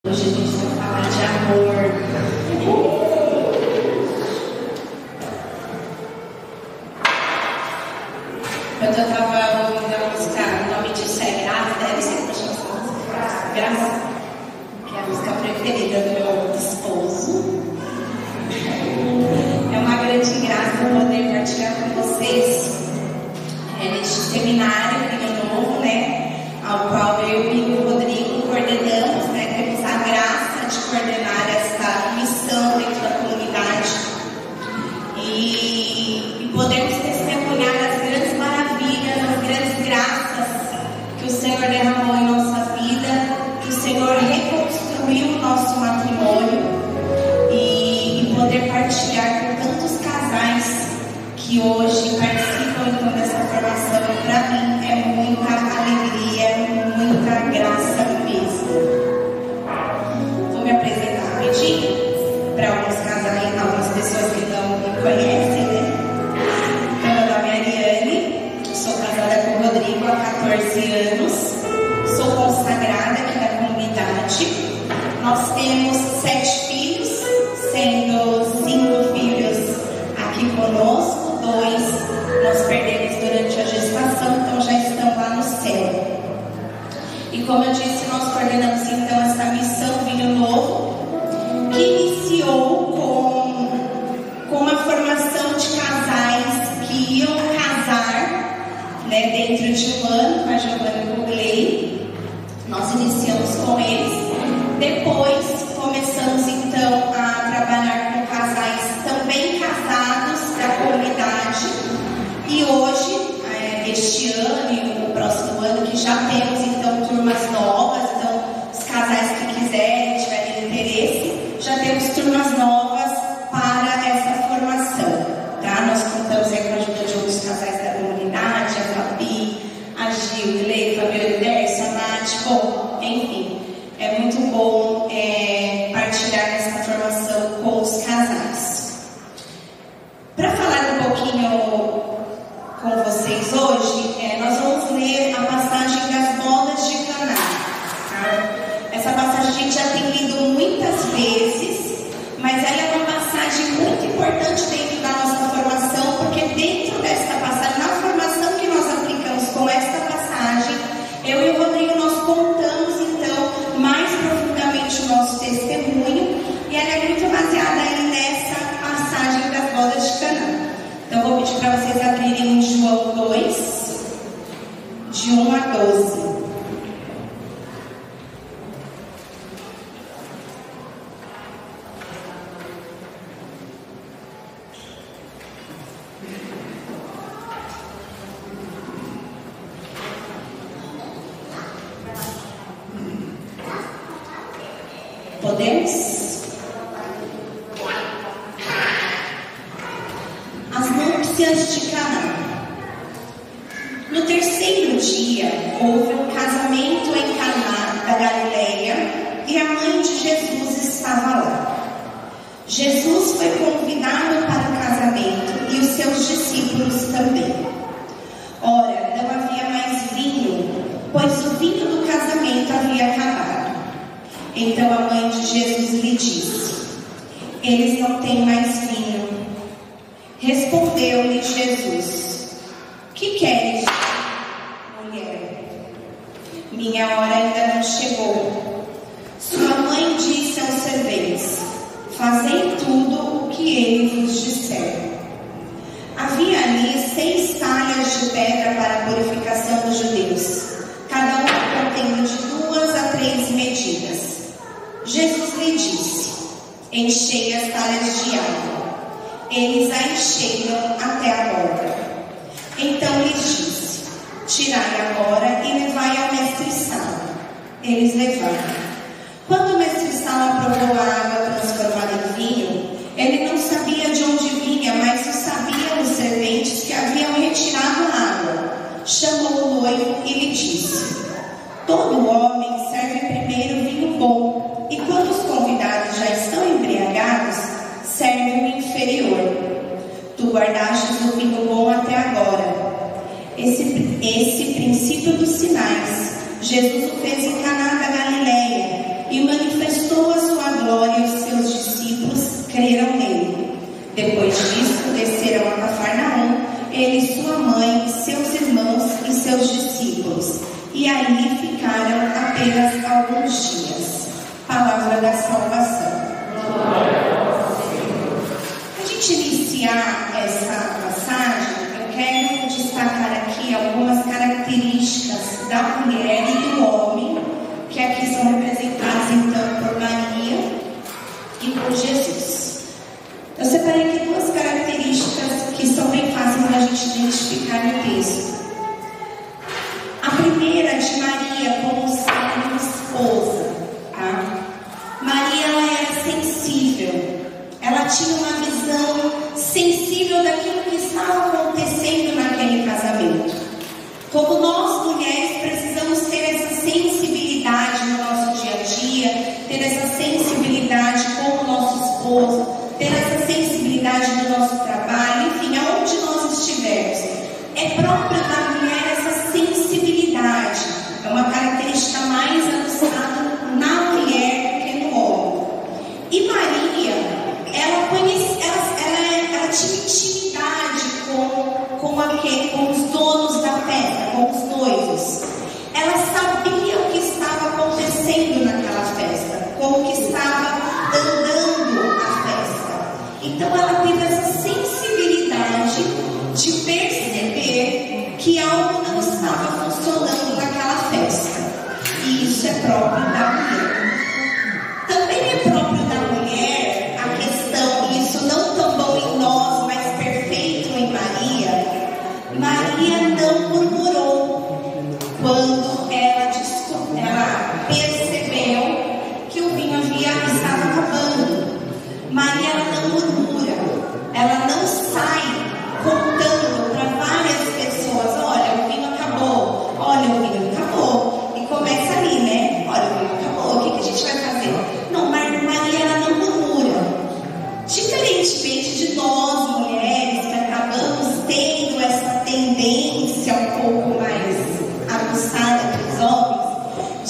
Hoje a gente vai falar de amor. Quando eu estava ouvindo a música, o nome disso é Graça, deve ser que eu chamo essa música Graça, que é a música preferida do meu esposo. É uma grande graça poder partilhar com vocês neste seminário Vinho Novo, ao qual eu e o Rodrigo coordenamos, temos a graça de coordenar esta missão dentro da comunidade e podermos testemunhar as grandes maravilhas, as grandes graças que o Senhor derramou em nossa vida, que o Senhor reconstruiu o nosso matrimônio e poder partilhar com tantos casais que hoje participam então dessa formação. Para mim é muita alegria, muita graça mesmo. Vou me apresentar rapidinho para alguns casais, algumas pessoas que não me conhecem, Então, meu nome é Ariane, sou casada com o Rodrigo há 14 anos, sou consagrada aqui na comunidade. Nós temos 7 filhos, sendo 5 filhos aqui conosco, 2 nós perdemos durante a gestação, então já estão lá no céu. E como eu disse, nós coordenamos então essa missão Vinho Novo, que iniciou com uma formação de casais que iam casar dentro de um ano, com a Giovanna e com o Glei. Nós iniciamos com eles. Depois começamos então a trabalhar com casais também casados da comunidade. E hoje, este ano e o próximo ano, que já temos então turmas novas, então os casais que quiserem, tiverem interesse, já temos turmas novas para essa formação, Nós contamos com a ajuda de outros casais da comunidade, a Fabi, a Gil, o Glei, Fabio, o Dercio, a Nath, bom, enfim, é muito bom partilhar essa formação com os casais. Para falar um pouquinho com vocês hoje, nós vamos ler a passagem das bodas de Caná. Essa passagem a gente já tem lido muitas vezes, mas ela é uma passagem muito importante dentro da nossa formação, porque dentro desta passagem, na formação que nós aplicamos com esta passagem, eu e o Rodrigo nós contamos então mais profundamente o nosso testemunho, e ela é muito baseada aí nessa passagem das bodas de Caná. Então, eu vou pedir para vocês abrirem em João 2, de 1 a 12. Podemos? As núpcias de Caná. No terceiro dia, houve um casamento em Caná da Galileia e a mãe de Jesus estava lá. Jesus foi convidado para o casamento e os seus discípulos também. Ora, não havia mais vinho, pois o vinho do casamento havia acabado. Então a mãe de Jesus lhe disse: eles não têm mais vinho. Respondeu-lhe Jesus: que queres, mulher? Minha hora ainda não chegou. Sua mãe disse aos serventes: fazei tudo o que ele vos disser. Havia ali 6 talhas de pedra para a purificação dos judeus, cada uma contendo de 2 a 3 medidas. Jesus lhe disse: enchei as talhas de água. Eles a encheram até a borda. Então lhes disse: tirai agora e levai ao mestre-sala. Eles levaram. Quando o mestre-sala provou a água transformada em vinho, ele não sabia de onde vinha, mas o sabiam os serventes que haviam retirado a água. Chamou o noivo e lhe disse: todo homem serve primeiro vinho bom, e quando os convidados já estão embriagados, serve o inferior. Tu guardastes o vinho bom até agora. Esse princípio dos sinais, Jesus o fez em Caná da Galileia e manifestou Depois disso, desceram a Cafarnaum, ele, sua mãe, seus irmãos e seus discípulos, e ali ficaram apenas alguns dias. Palavra da salvação. Para a gente iniciar essa passagem, eu quero destacar aqui algumas características da mulher e do homem, que aqui são representados então por Maria e por Jesus. Eu separei aqui duas características que são bem fáceis para a gente identificar no texto. A primeira de Maria como sendo esposa, tá? Maria, ela era sensível, ela tinha uma visão sensível daquilo que estava acontecendo naquele casamento. Como nós mulheres precisamos ter essa sensibilidade no nosso dia a dia, ter essa sensibilidade com o nosso esposo, ter essa sensibilidade no nosso trabalho, enfim, aonde nós estivermos. É próprio da mulher essa sensibilidade, é uma característica mais aguçada na mulher do que no homem. E Maria, ela tinha intimidade com os donos da festa, com os noivos. Ela sabia o que estava acontecendo naquela festa, como que estava andando a festa. Então ela teve essa sensibilidade de perceber que algo não estava funcionando naquela festa. E isso é próprio da mulher. Também é próprio da mulher a questão, isso não tão bom em nós, mas perfeito em Maria. Maria não murmurou quando ela percebeu que o vinho estava acabando. Maria, ela não murmura, ela não sai contando para várias pessoas: olha, o vinho acabou, olha, o vinho acabou. E começa ali, né? Olha, o vinho acabou, o que a gente vai fazer? Não, Maria, ela não murmura. Diferentemente de nós, mulheres, que acabamos tendo essa tendência um pouco mais aguçada que os homens,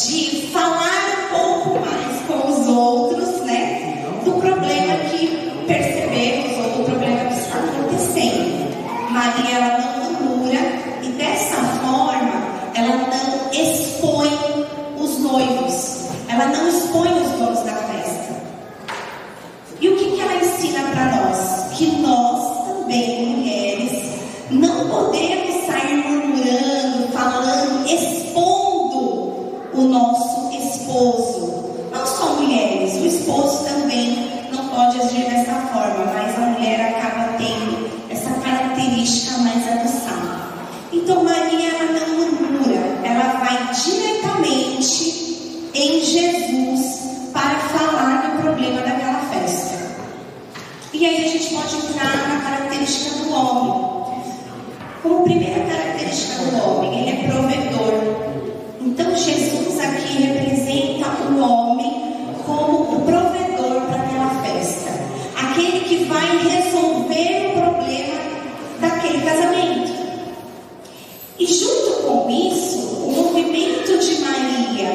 de falar um pouco mais com os outros, né? Do problema que percebemos ou do problema que está acontecendo. Maria, ela não murmura e dessa forma ela não expõe os noivos, ela não expõe os donos da festa. E o que ela ensina para nós? Que nós também, mulheres, não podemos sair murmurando, falando, expondo o nosso esposo. Não só mulheres, o esposo também não pode agir dessa forma, mas a mulher acaba tendo essa característica mais aguçada. Então Maria, ela não murmura, ela vai diretamente em Jesus para falar do problema daquela festa. E aí a gente pode entrar na característica do homem. Como primeira característica do homem, ele é provedor. Então Jesus aqui representa o homem como o provedor para aquela festa, aquele que vai resolver o problema daquele casamento. E junto com isso, o movimento de Maria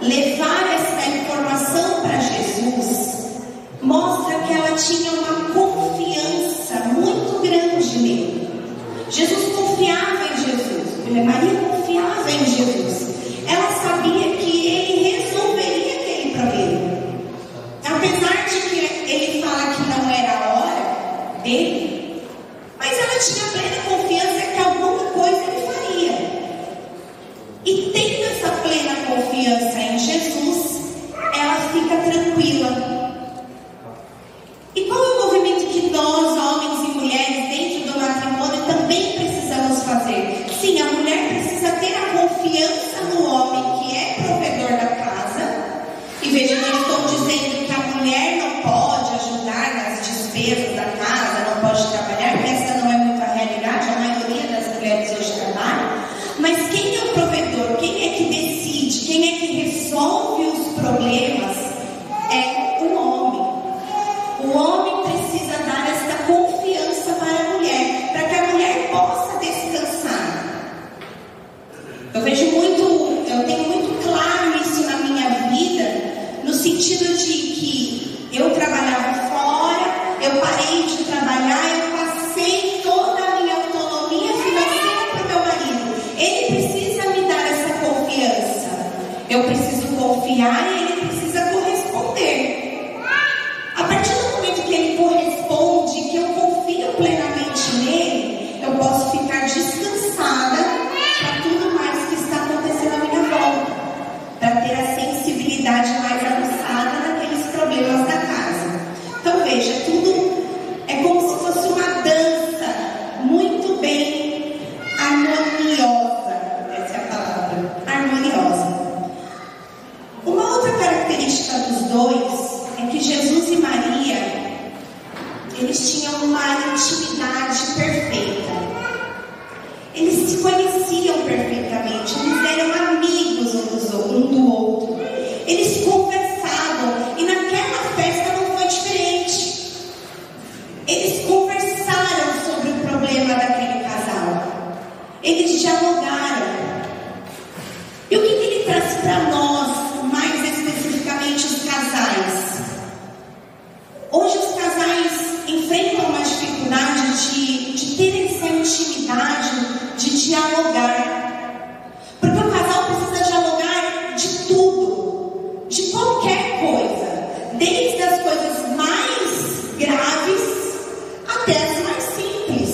levar essa informação para Jesus mostra que ela tinha uma confiança muito grande nele. Jesus confiava em Jesus, Maria confiava em Jesus. Ela sabia que ele resolveria aquele problema. Apesar de que ele fala que não era a hora dele, mas ela tinha plena confiança que alguma coisa ele faria. E tendo essa plena confiança em Jesus, ela fica tranquila. E qual é o movimento que nós, homens e mulheres, dentro do matrimônio, também precisamos fazer? Sim, a mulher precisa ter a confiança no homem que é provedor da casa. E veja, não estou dizendo que a mulher não pode ajudar nas despesas da casa, não pode trabalhar, porque essa não é muito a realidade, a maioria das mulheres hoje trabalham. Mas quem é o provedor? Quem é que decide? Quem é que resolve os problemas? É o homem. O homem precisa dar esta confiança para a mulher, para que a mulher possa descansar. Eu tenho muito claro isso na minha vida, no sentido de que eu trabalhava fora, eu parei saí de trabalhar, eu passei toda a minha autonomia financeira para o meu marido. Ele precisa me dar essa confiança. Eu preciso confiar e ele precisa corresponder. A partir do momento que ele corresponde, que eu confio plenamente nele, eu posso ficar descansada para tudo mais que está acontecendo à minha volta, para ter a sensibilidade mais aguçada naqueles problemas da casa. Então veja, tudo é como se fosse uma dança muito bem harmoniosa. Essa é a palavra, harmoniosa. Uma outra característica dos dois é que Jesus e Maria, eles tinham uma intimidade perfeita. Eles se conheciam perfeitamente, eles eram amigos um do outro. Eles conversavam, e naquela festa não foi diferente. Eles conversaram sobre o problema daquele casal. Eles dialogaram. E o que ele traz para nós, mais especificamente os casais? Hoje os casais enfrentam uma dificuldade de ter essa intimidade, de dialogar. Porque o casal precisa dialogar de tudo, de qualquer coisa, desde as coisas mais graves até as mais simples.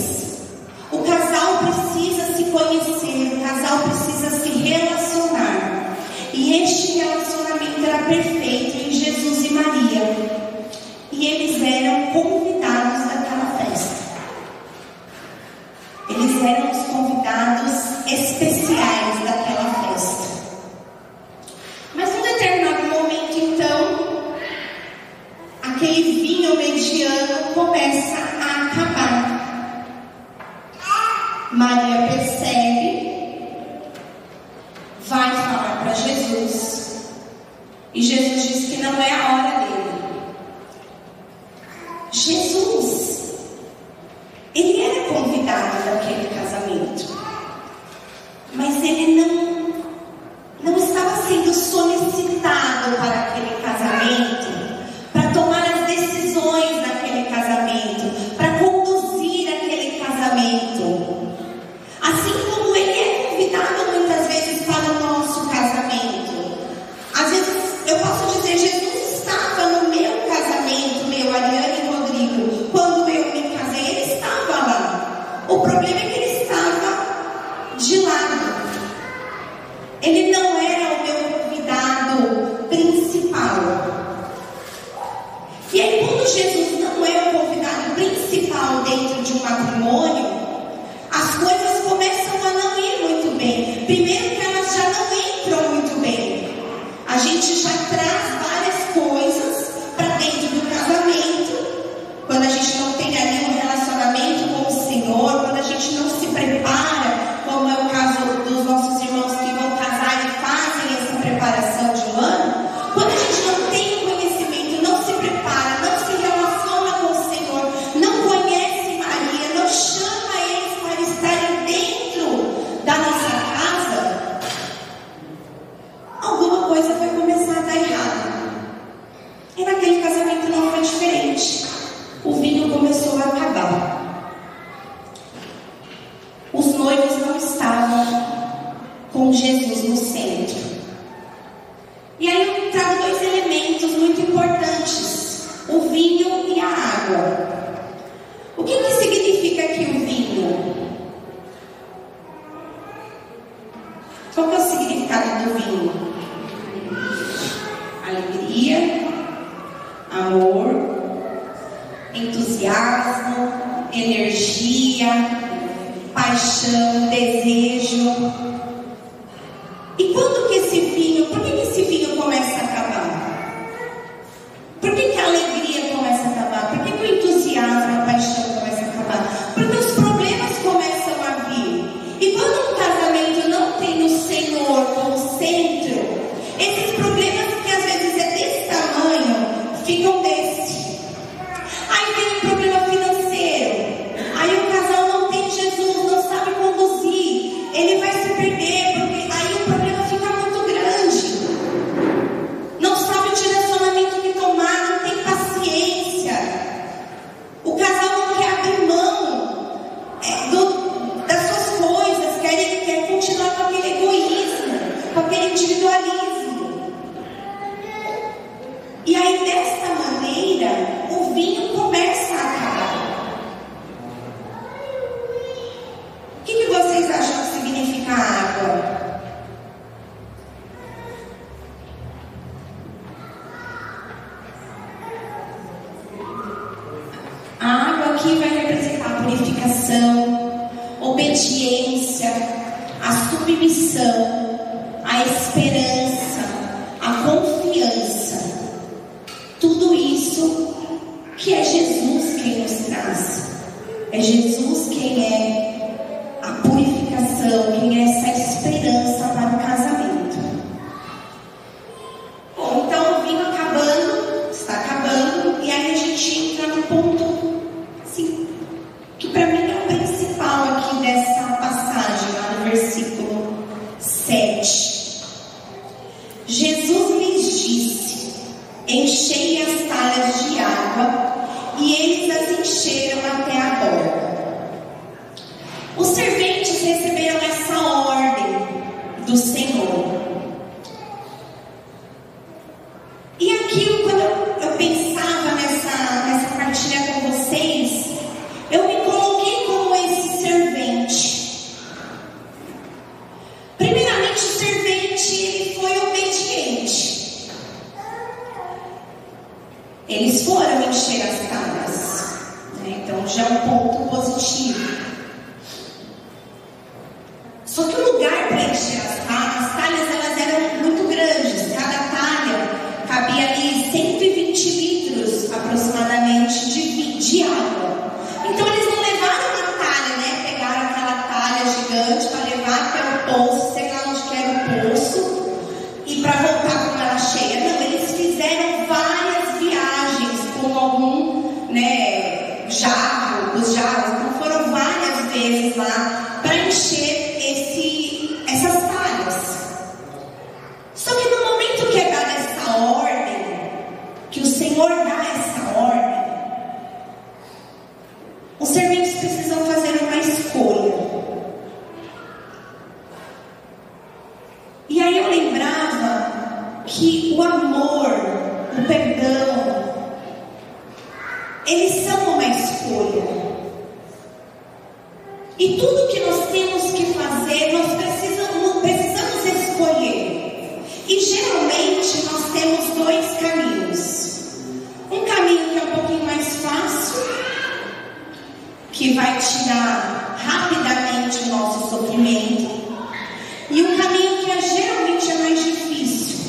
O casal precisa se conhecer, o casal precisa se relacionar. E este relacionamento era perfeito em Jesus e Maria. E eles eram convidados daquela festa. Eles eram os convidados especiais daquela festa. Mas em um determinado momento, então, aquele vinho mediano começa a acabar. Maria percebe, vai falar para Jesus, e Jesus diz que não é a hora dele. Jesus, ele era convidado daquele casamento, mas ele não estava sendo solicitado para aquele casamento, para tomar as decisões daquele casamento, para conduzir aquele casamento. Assim como ele é convidado muitas vezes para o nosso casamento. Às vezes eu posso dizer, Jesus estava no meu casamento, meu Ariane e Rodrigo, quando eu me casei, ele estava lá. O problema é que ele estava de lado. Ele não era o meu convidado principal. E aí, quando Jesus não é o convidado principal dentro de um matrimônio, as coisas começam a não ir muito bem. Primeiro que elas já não entram muito bem. A gente já traz várias coisas para dentro do casamento. Quando a gente não tem ali um relacionamento com o Senhor, quando a gente não se prepara, como é o caso dos nossos irmãos que vão casar e fazem essa preparação de um ano, quando a gente não tem o conhecimento, não se prepara, não se relaciona com o Senhor, não conhece Maria, não chama eles para estarem dentro da nossa casa, alguma coisa vai começar a dar errado. E naquele casamento não foi diferente. O vinho começou a acabar. Os noivos não estavam com Jesus no centro. E aí eu trago dois elementos muito importantes: o vinho e a água. O que significa aqui o vinho? Qual que é o significado do vinho? Alegria, amor, entusiasmo, energia, paixão, desejo. E quando que esse vinho, por que esse vinho começa a acabar? Por que a alegria começa a acabar? Por que o entusiasmo, a paixão começa a acabar? Porque os problemas começam a vir. E quando um casamento não tem o Senhor como centro, esses problemas que às vezes é desse tamanho, ficam desse. Aí vem um problema financeiro. Aí o casal não tem Jesus, não sabe conduzir. Ele vai se perder, porque aí o problema fica muito grande. E aí, desta maneira, o vinho começa a acabar. O que vocês acham que significa água? A água aqui vai representar a purificação, obediência, a submissão, a esperança, a confiança. Tudo isso que é Jesus quem nos traz. É Jesus quem é a purificação, quem é essa esperança para o casamento. Bom, então o vinho acabando, está acabando, e aí a gente entra no ponto, assim, que para mim é o principal aqui dessa passagem, lá no versículo 7. Jesus lhes disse: enchei as talhas de água, e eles as encheram até a borda. Os serventes receberam essa ordem do Senhor. E aqui, quando eu pensava nessa partilha com vocês, eu me coloquei como esse servente. Primeiramente, o servente ele foi obediente. Eles foram encher as talhas, né? Então já é um ponto positivo. Só que o lugar para encher as talhas elas eram muito grandes. Cada talha cabia ali 120 litros aproximadamente de água. Então eles não levaram uma talha, né? Pegaram aquela talha gigante para levar até o poço, sei lá onde que era o poço, e para voltar com ela cheia. Não, eles fizeram várias viagens com algum, né, jarro, os jarros. Então foram várias vezes lá para encher essas talhas. Só que no momento que é dada essa ordem, que o Senhor dá essa ordem, os serventes precisam fazer uma escolha. E aí eu lembrava que o amor, o perdão, eles são uma escolha. E tudo que nós temos que fazer, nós precisamos escolher. E geralmente nós temos dois caminhos. Um caminho que é um pouquinho mais fácil, que vai tirar rapidamente o nosso sofrimento. E um caminho que geralmente é mais difícil.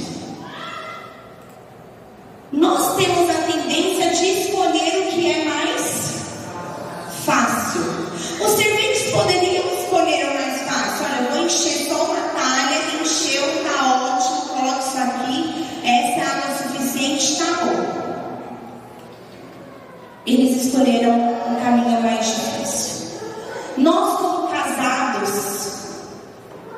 Nós temos a tendência de escolher o que é mais fácil. Os serventes poderiam escolher o mais fácil. Olha, eu vou encher só uma talha, encheu, tá ótimo, coloca isso aqui, essa é água suficiente, tá bom. Eles escolheram um caminho mais difícil. Nós, como casados,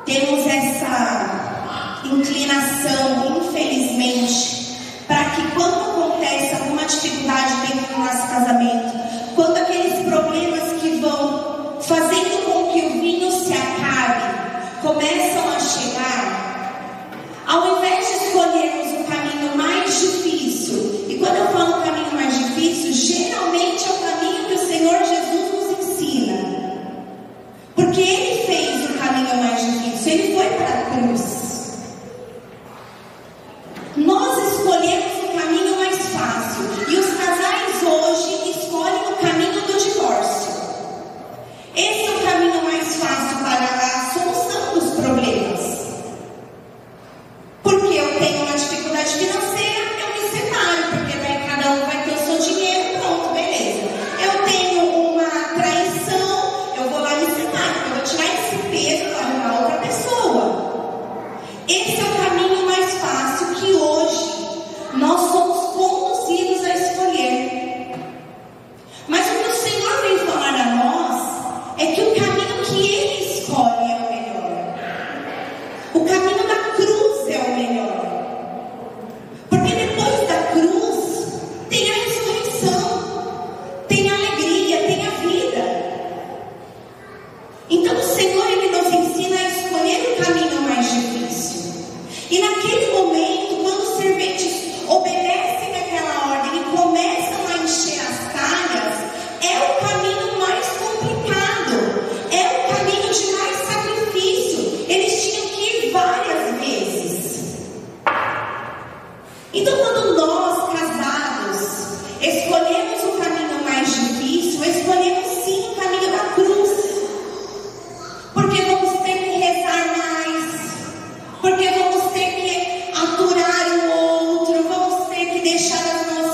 temos essa inclinação, infelizmente, para que quando acontece alguma dificuldade dentro do nosso casamento, quando aqueles problemas que vão fazendo com que o vinho se acabe começam a chegar, ao invés de escolhermos o caminho mais difícil, e quando eu falo o caminho mais difícil, geralmente é o caminho que o Senhor Jesus nos ensina, porque Ele fez o caminho mais difícil, Ele foi para a cruz. Nós escolhemos o caminho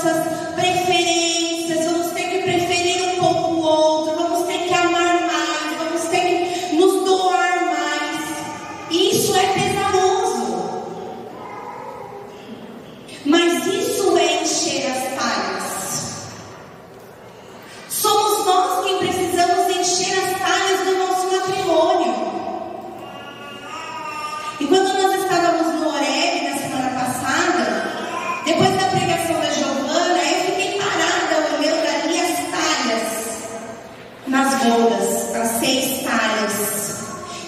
nossas preferências, vamos ter que preferir um pouco o outro, vamos ter que amar mais, vamos ter que nos doar mais. E isso é pesaroso. Mas isso é encher as talhas. Somos nós quem precisamos encher as talhas do nosso matrimônio. E quando nós estávamos no Oreb na semana passada, depois da pregação da Giovana, eu fiquei parada olhando ali as talhas nas bodas, as 6 talhas.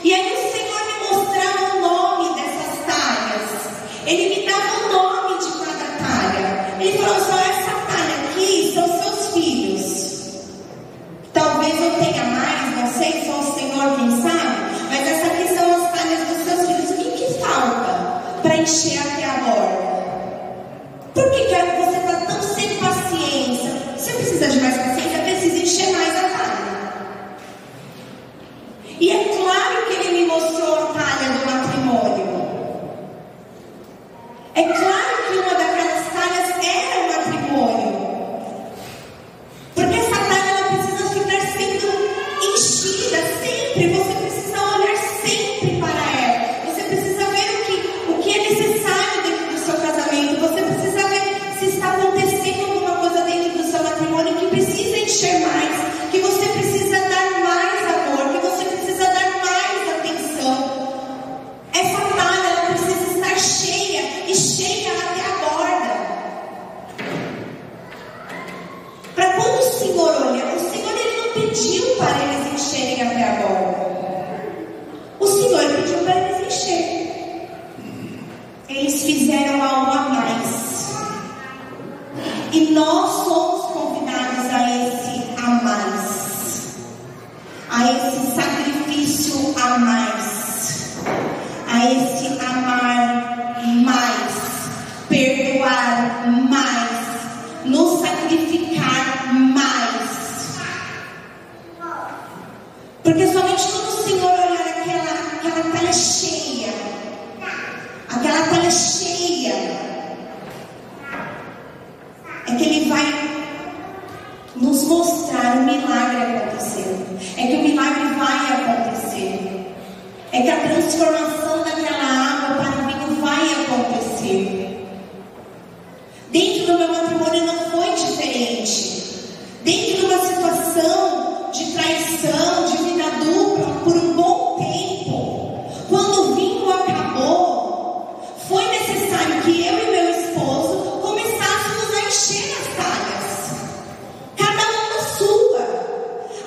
E aí o Senhor me mostrava o nome dessas talhas. Ele me dava o nome de cada talha. Ele falou: só essa talha aqui são seus filhos. Talvez eu tenha mais, não sei, só o Senhor quem sabe. Mas essa aqui são as talhas dos seus filhos. O que falta para encher até a borda? Por que você está tão sem paciência? Você precisa de mais paciência, precisa encher mais a talha. E é claro que Ele me mostrou a talha do matrimônio. É claro que uma daquelas talhas era o matrimônio. Porque essa talha ela precisa ficar sendo enchida sempre. Você precisa olhar sempre para ela. Você precisa ver o que é necessário dentro do seu casamento. Você precisa ver se está acontecendo alguma coisa dentro do seu matrimônio que precisa encher mais, que você precisa dar mais amor, que você precisa dar mais atenção. Essa talha ela precisa estar cheia e cheia até a borda. Para quando o Senhor olhar, o Senhor ele não pediu para eles encherem até a borda. O Senhor pediu para eles encherem. Eles fizeram algo a mais. E nós somos convidados a esse a mais, a esse sacrifício a mais, a esse amar mais, perdoar mais, nos sacrificar mais. Porque somente quando o Senhor olhar aquela talha cheia, é que Ele vai nos mostrar o milagre acontecendo. É que o milagre vai acontecer. É que a transformação daquela água para vinho vai acontecer. Dentro do meu matrimônio não foi diferente. Dentro de uma situação de traição, de vida dupla, por um bom tempo, quando o vinho acabou, foi necessário que eu e meu esposo começássemos a encher as talhas, cada uma na sua.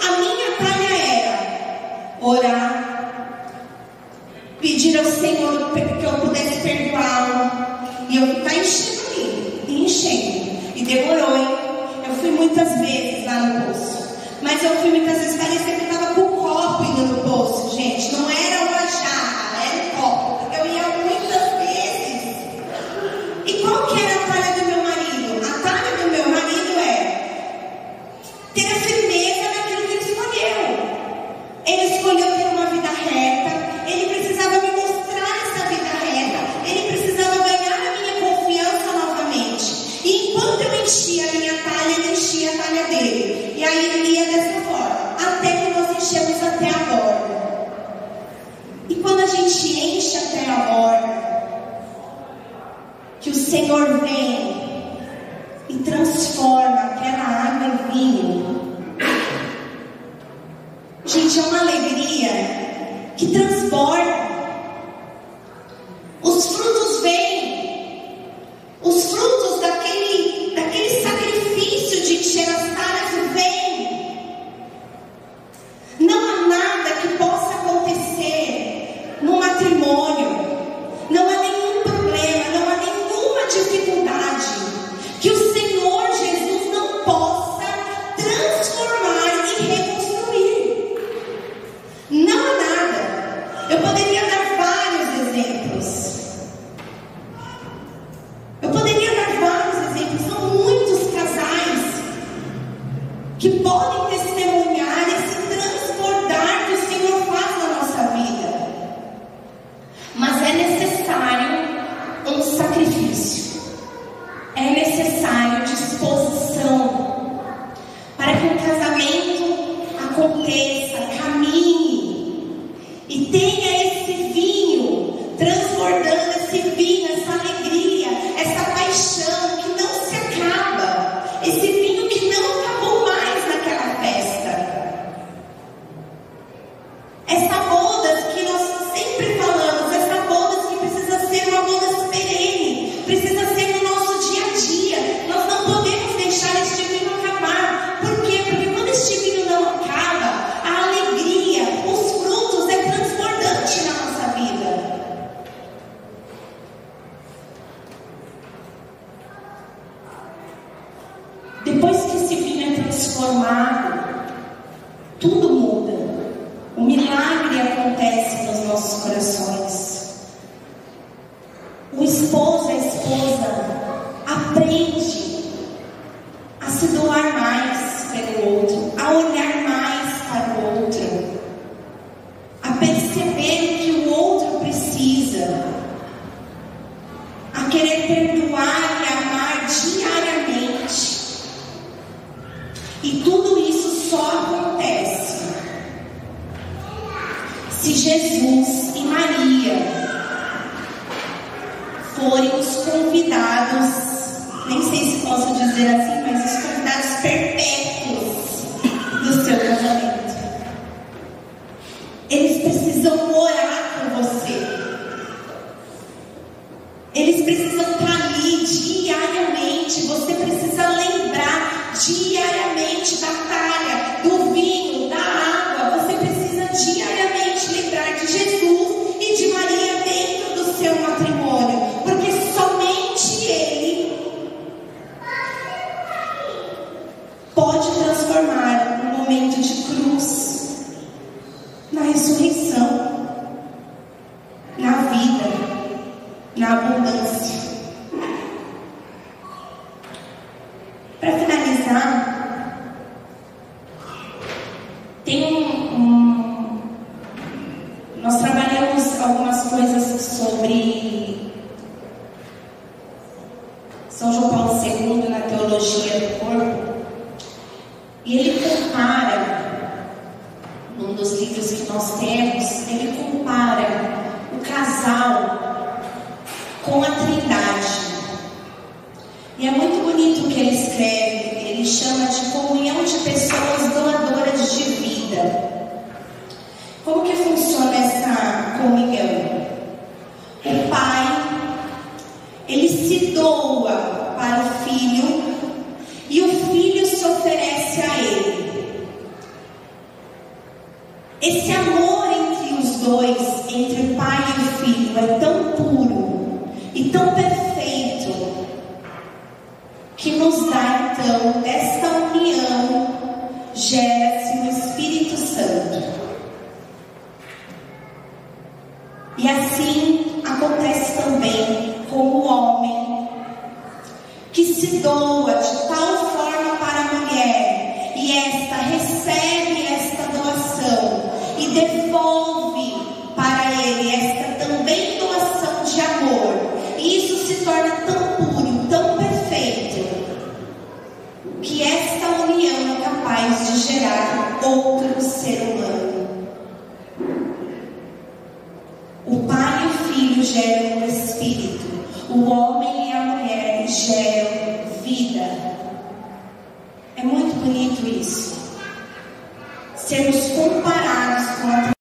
A minha talha era orar, pedir ao Senhor que eu pudesse perdoá-lo, e eu ficar enchendo ali, e enchendo, e demorou, hein? Eu fui muitas vezes lá no poço, mas eu fui muitas vezes, parecia que eu estava com o copo indo no poço, gente, não era uma jarra, era um copo, porque eu ia muitas vezes. E qual que era a talha do meu marido? A talha do meu marido é ter a firmeza naquilo que ele escolheu. Ele escolheu ter uma vida reta, ele precisava me mostrar essa vida reta, ele precisava ganhar a minha confiança novamente. E enquanto eu enchia a minha talha, ele enchia a talha dele. E aí ele ia dessa forma, até que nós enchemos até a borda. E quando a gente enche até a borda, que o Senhor vem e transforma aquela água em vinho, gente, é uma alegria que transborda. Os frutos vêm, os frutos daquele sacrifício de encher as talhas vêm. Não há nada que possa acontecer no matrimônio, não há nenhum problema, não há nenhuma dificuldade que o Senhor Jesus não possa transformar e reconstruir. Não há nada. transformado, tudo muda. O milagre acontece nos nossos corações. O esposo, a esposa, aprende a se doar mais pelo outro, a olhar mais para o outro, a perceber o que o outro precisa, a querer perdoar e amar diariamente. E tudo isso só acontece se Jesus e Maria forem os convidados, nem sei se posso dizer assim, mas os convidados perpétuos do seu casamento. Eles precisam orar por você. Eles precisam estar ali diariamente. Você precisa lembrar diariamente da talha, do vinho, da água. Você precisa diariamente lembrar de Jesus e de Maria dentro do seu matrimônio, porque somente Ele pode transformar um momento de cruz na ressurreição, na vida, na abundância. Para finalizar, nós trabalhamos algumas coisas sobre São João Paulo II na teologia do corpo, e ele compara, num dos livros que nós temos, ele compara o casal com a Trindade. E é muito bonito o que ele escreve. Ele chama de comunhão de pessoas doadoras de vida. Como que funciona essa comunhão? O pai, ele se doa para o filho e o filho se oferece a ele. Esse amor entre os dois, entre o pai e o filho, é tão puro e tão perfeito que nos dá então, desta união, gera-se o Espírito Santo. E assim acontece também com o homem que se doa de tal forma para a mulher, e esta recebe esta doação e devolve para ele esta também doação de amor. E isso se torna tão puro, tão perfeito, que esta união é capaz de gerar outro ser humano. O pai e o filho geram o Espírito. O homem e a mulher geram vida. É muito bonito isso. Sermos comparados com a